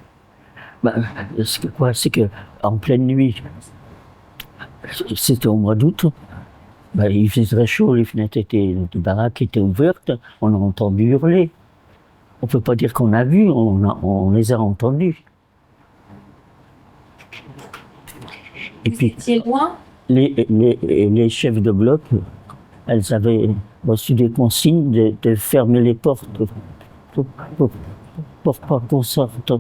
C'est que en pleine nuit, c'était au mois d'août, il faisait très chaud, les fenêtres de baraque étaient ouvertes, on a entendu hurler. On ne peut pas dire qu'on a vu, on les a entendus. Et Vous puis, étiez loin? les chefs de bloc, elles avaient reçu des consignes de fermer les portes pour pas qu'on sorte.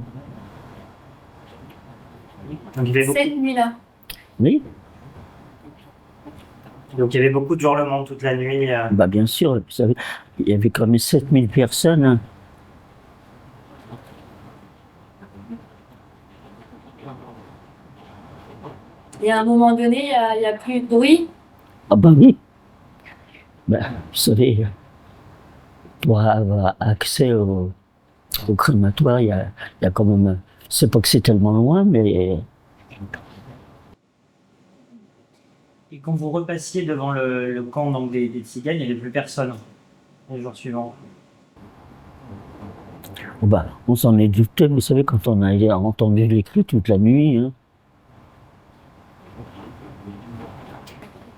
Cette nuit-là? Oui, Donc il y avait beaucoup de hurlements toute la nuit. bien sûr, vous savez, il y avait quand même 7000 personnes. Hein. Et à un moment donné, il n'y a plus de bruit? Ah oui. Vous savez, pour avoir accès au crématoire, il y a quand même... C'est pas que c'est tellement loin, mais... Et quand vous repassiez devant le camp donc, des Tziganes, il n'y avait plus personne les jours suivants. On s'en est douté, vous savez, quand on a entendu les cris toute la nuit. Hein.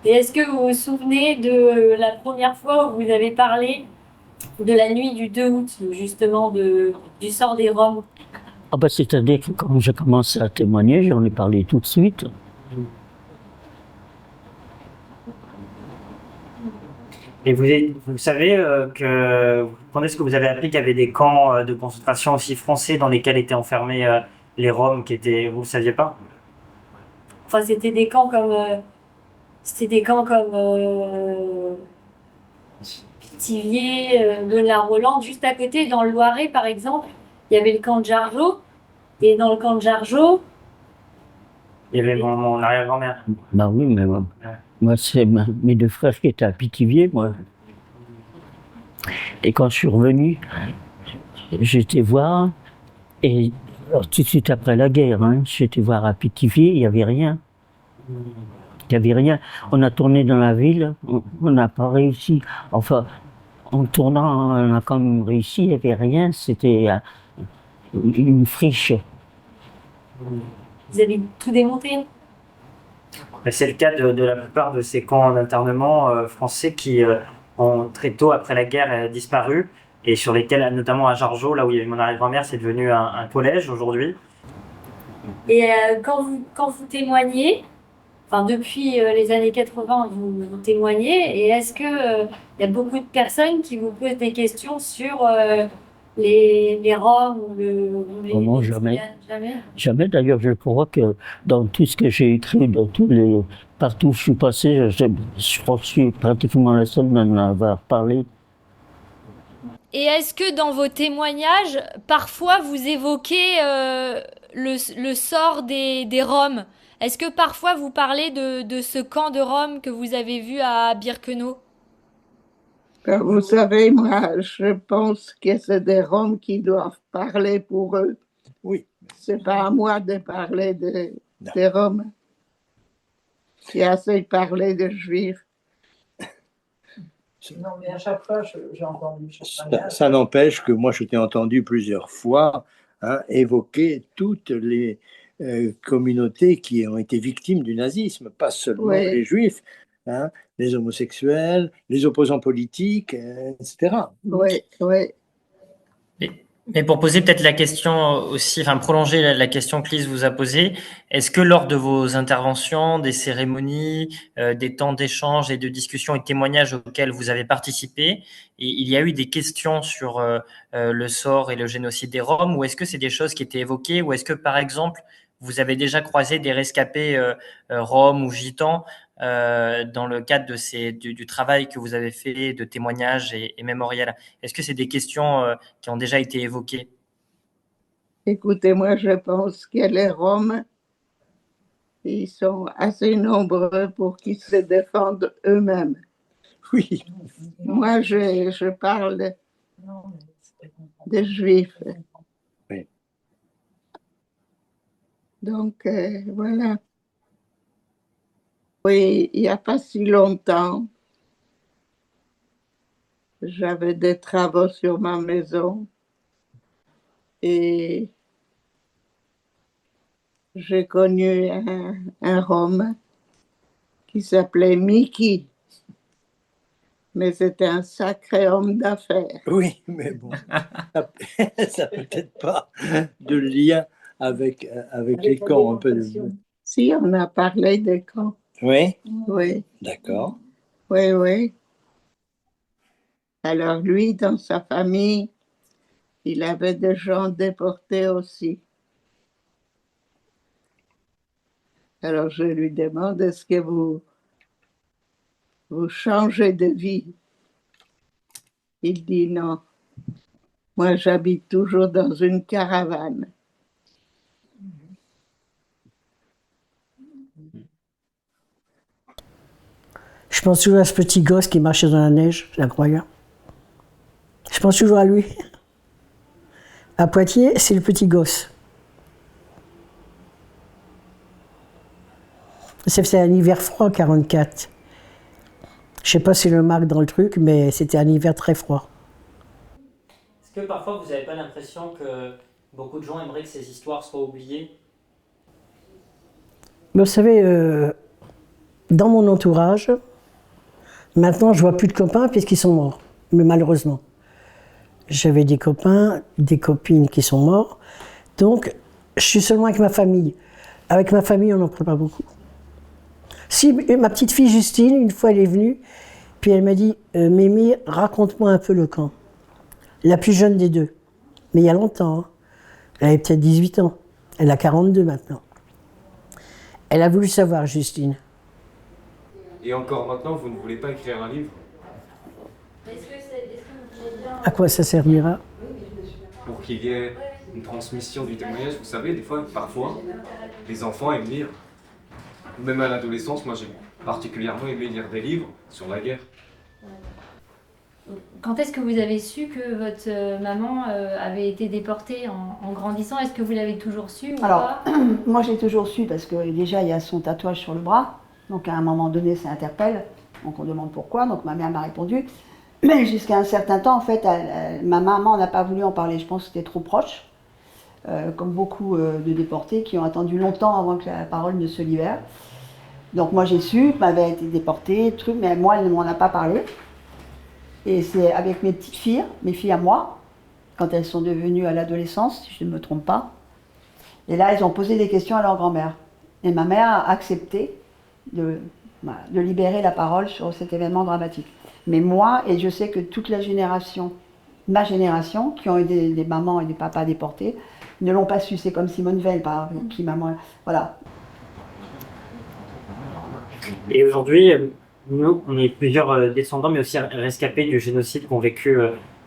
Et est-ce que vous vous souvenez de la première fois où vous avez parlé de la nuit du 2 août, justement, du sort des Roms? C'est-à-dire que quand j'ai commencé à témoigner, j'en ai parlé tout de suite. Et vous savez quand est-ce que vous avez appris qu'il y avait des camps de concentration aussi français dans lesquels étaient enfermés les Roms qui étaient... Vous ne saviez pas? Enfin, c'était des camps comme... Pithiviers, Melun-Roland, juste à côté, dans le Loiret, par exemple, il y avait le camp de Jargeau. Et dans le camp de Jargeau... Il y avait mon arrière-grand-mère. Oui, mais moi, c'est mes deux frères qui étaient à Pithiviers, moi. Et quand je suis revenu, j'étais voir, et tout de suite après la guerre, j'étais voir à Pithiviers, il n'y avait rien. Il n'y avait rien. On a tourné dans la ville, on n'a pas réussi. Enfin, en tournant, on a quand même réussi, il n'y avait rien, c'était une friche. Vous avez tout démonté? C'est le cas de la plupart de ces camps d'internement français qui ont très tôt après la guerre disparu et sur lesquels, notamment à Jargeau, là où il y avait mon arrière-grand-mère, c'est devenu un collège aujourd'hui. Et quand vous témoignez, enfin depuis les années 80, vous témoignez, et est-ce que y a beaucoup de personnes qui vous posent des questions sur les Roms ou Non, jamais. Jamais. D'ailleurs, je crois que dans tout ce que j'ai écrit, partout où je suis passé, je crois que je suis pratiquement la seule à en avoir parlé. Et est-ce que dans vos témoignages, parfois vous évoquez le sort des Roms? Est-ce que parfois vous parlez de ce camp de Roms que vous avez vu à Birkenau? Vous savez, moi, je pense que c'est des Roms qui doivent parler pour eux. Oui. C'est pas à moi de parler des Roms. J'ai assez parlé de Juifs. Non, mais à chaque fois, j'ai entendu. Ça n'empêche que moi, je t'ai entendu plusieurs fois évoquer toutes les communautés qui ont été victimes du nazisme, pas seulement les Juifs, les homosexuels, les opposants politiques, etc. Oui, oui. Mais pour poser peut-être la question aussi, enfin prolonger la question que Lise vous a posée, est-ce que lors de vos interventions, des cérémonies, des temps d'échange et de discussion et de témoignages auxquels vous avez participé, il y a eu des questions sur le sort et le génocide des Roms, ou est-ce que c'est des choses qui étaient évoquées, ou est-ce que par exemple vous avez déjà croisé des rescapés roms ou gitans dans le cadre de du travail que vous avez fait, de témoignages et mémoriels? Est-ce que c'est des questions qui ont déjà été évoquées? Écoutez, moi, je pense que les Roms, ils sont assez nombreux pour qu'ils se défendent eux-mêmes. Oui. Moi, je parle des Juifs. Oui. Donc, voilà. Oui, il n'y a pas si longtemps, j'avais des travaux sur ma maison et j'ai connu un Rome qui s'appelait Mickey, mais c'était un sacré homme d'affaires. Oui, mais bon, ça n'a peut-être pas de lien avec les camps. Un peu de... Si, on a parlé des camps. Oui, Oui, d'accord. oui, oui. Alors lui, dans sa famille, il avait des gens déportés aussi. Alors je lui demande, est-ce que vous changez de vie? Il dit non. Moi, j'habite toujours dans une caravane. Je pense toujours à ce petit gosse qui marchait dans la neige, c'est incroyable. Je pense toujours à lui. À Poitiers, c'est le petit gosse. C'était un hiver froid, 44. Je sais pas si le marque dans le truc, mais c'était un hiver très froid. Est-ce que parfois vous n'avez pas l'impression que beaucoup de gens aimeraient que ces histoires soient oubliées? Mais vous savez, dans mon entourage, maintenant je vois plus de copains puisqu'ils sont morts, mais malheureusement. J'avais des copains, des copines qui sont morts, donc je suis seulement avec ma famille. Avec ma famille, on n'en parle pas beaucoup. Si, ma petite fille Justine, une fois elle est venue, puis elle m'a dit « Mimi, raconte-moi un peu le camp ». La plus jeune des deux, mais il y a longtemps, hein. Elle avait peut-être 18 ans, elle a 42 maintenant. Elle a voulu savoir, Justine. Et encore maintenant, vous ne voulez pas écrire un livre? À quoi ça servira? Pour qu'il y ait une transmission du témoignage. Vous savez, des fois, parfois, les enfants aiment lire. Même à l'adolescence, moi j'ai particulièrement aimé lire des livres sur la guerre. Quand est-ce que vous avez su que votre maman avait été déportée en grandissant? Est-ce que vous l'avez toujours su ou Alors, pas? moi j'ai toujours su parce que déjà il y a son tatouage sur le bras, donc à un moment donné ça interpelle, donc on demande pourquoi, donc ma mère m'a répondu. Mais jusqu'à un certain temps, en fait, ma maman n'a pas voulu en parler, je pense que c'était trop proche, comme beaucoup de déportés qui ont attendu longtemps avant que la parole ne se libère. Donc moi j'ai su que m'avait été déportée, truc, mais moi elle ne m'en a pas parlé. Et c'est avec mes petites filles, mes filles à moi, quand elles sont devenues à l'adolescence, si je ne me trompe pas. Et là, elles ont posé des questions à leur grand-mère. Et ma mère a accepté de libérer la parole sur cet événement dramatique. Mais moi, et je sais que toute la génération, ma génération, qui ont eu des mamans et des papas déportés, ne l'ont pas su. C'est comme Simone Veil, par exemple, qui maman, voilà. Et aujourd'hui, nous, on est plusieurs descendants, mais aussi rescapés du génocide qu'ont vécu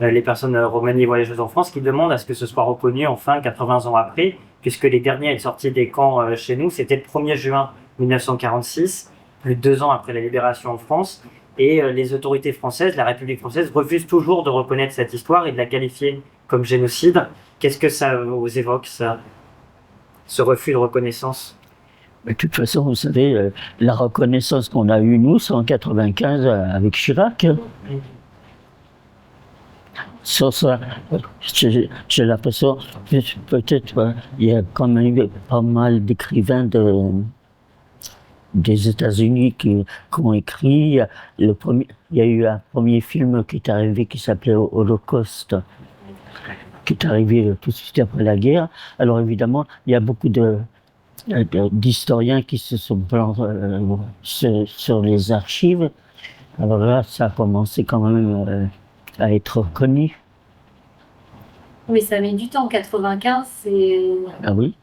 les personnes romanies voyageuses en France, qui demandent à ce que ce soit reconnu enfin 80 ans après, puisque les derniers à être sortis des camps chez nous, c'était le 1er juin 1946, plus de 2 ans après la libération en France, et les autorités françaises, la République française, refusent toujours de reconnaître cette histoire et de la qualifier comme génocide. Qu'est-ce que ça vous évoque, ça, ce refus de reconnaissance? De toute façon, vous savez, la reconnaissance qu'on a eue, nous, c'est en 95 avec Chirac. Sur ça, j'ai l'impression, peut-être, il y a quand même eu pas mal d'écrivains des États-Unis qui ont écrit. Il y a eu un premier film qui est arrivé qui s'appelait Holocauste, qui est arrivé tout de suite après la guerre. Alors évidemment, il y a beaucoup d'historiens qui se sont plongés sur les archives. Alors là, ça a commencé quand même à être reconnu. Mais ça met du temps, 95, c'est... Ah oui?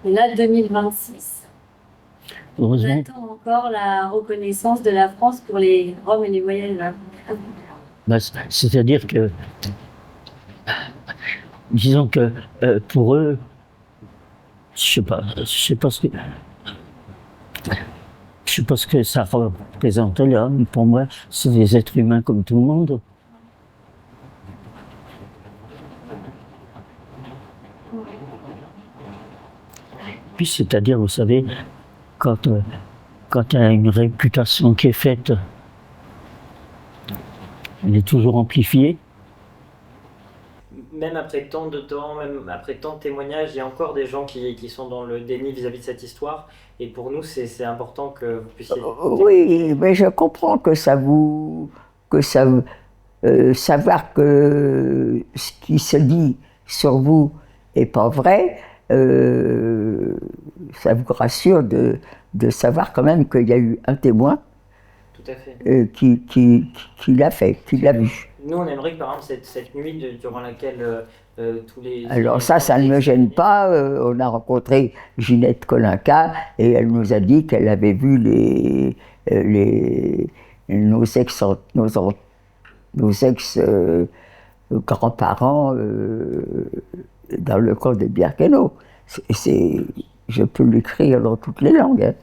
Et là, 2026. heureusement. On attend encore la reconnaissance de la France pour les Roms et les voyelles. Bah, c'est-à-dire que, disons que pour eux, je sais pas ce que ça représente l'homme. Pour moi, c'est des êtres humains comme tout le monde. Puis, c'est-à-dire, vous savez, quand il y a une réputation qui est faite, elle est toujours amplifiée. Même après tant de temps, même après tant de témoignages, il y a encore des gens qui sont dans le déni vis-à-vis de cette histoire. Et pour nous, c'est important que vous puissiez... Oui, mais je comprends que savoir que ce qui se dit sur vous n'est pas vrai, ça vous rassure de savoir quand même qu'il y a eu un témoin. Tout à fait. Qui l'a fait, qui l'a vu. Nous, on aimerait que, par exemple, cette nuit durant laquelle tous les... Alors ça ne me gêne pas. On a rencontré Ginette Kolinka et elle nous a dit qu'elle avait vu nos ex-grands-parents dans le camp de Birkenau. Je peux l'écrire dans toutes les langues. Hein.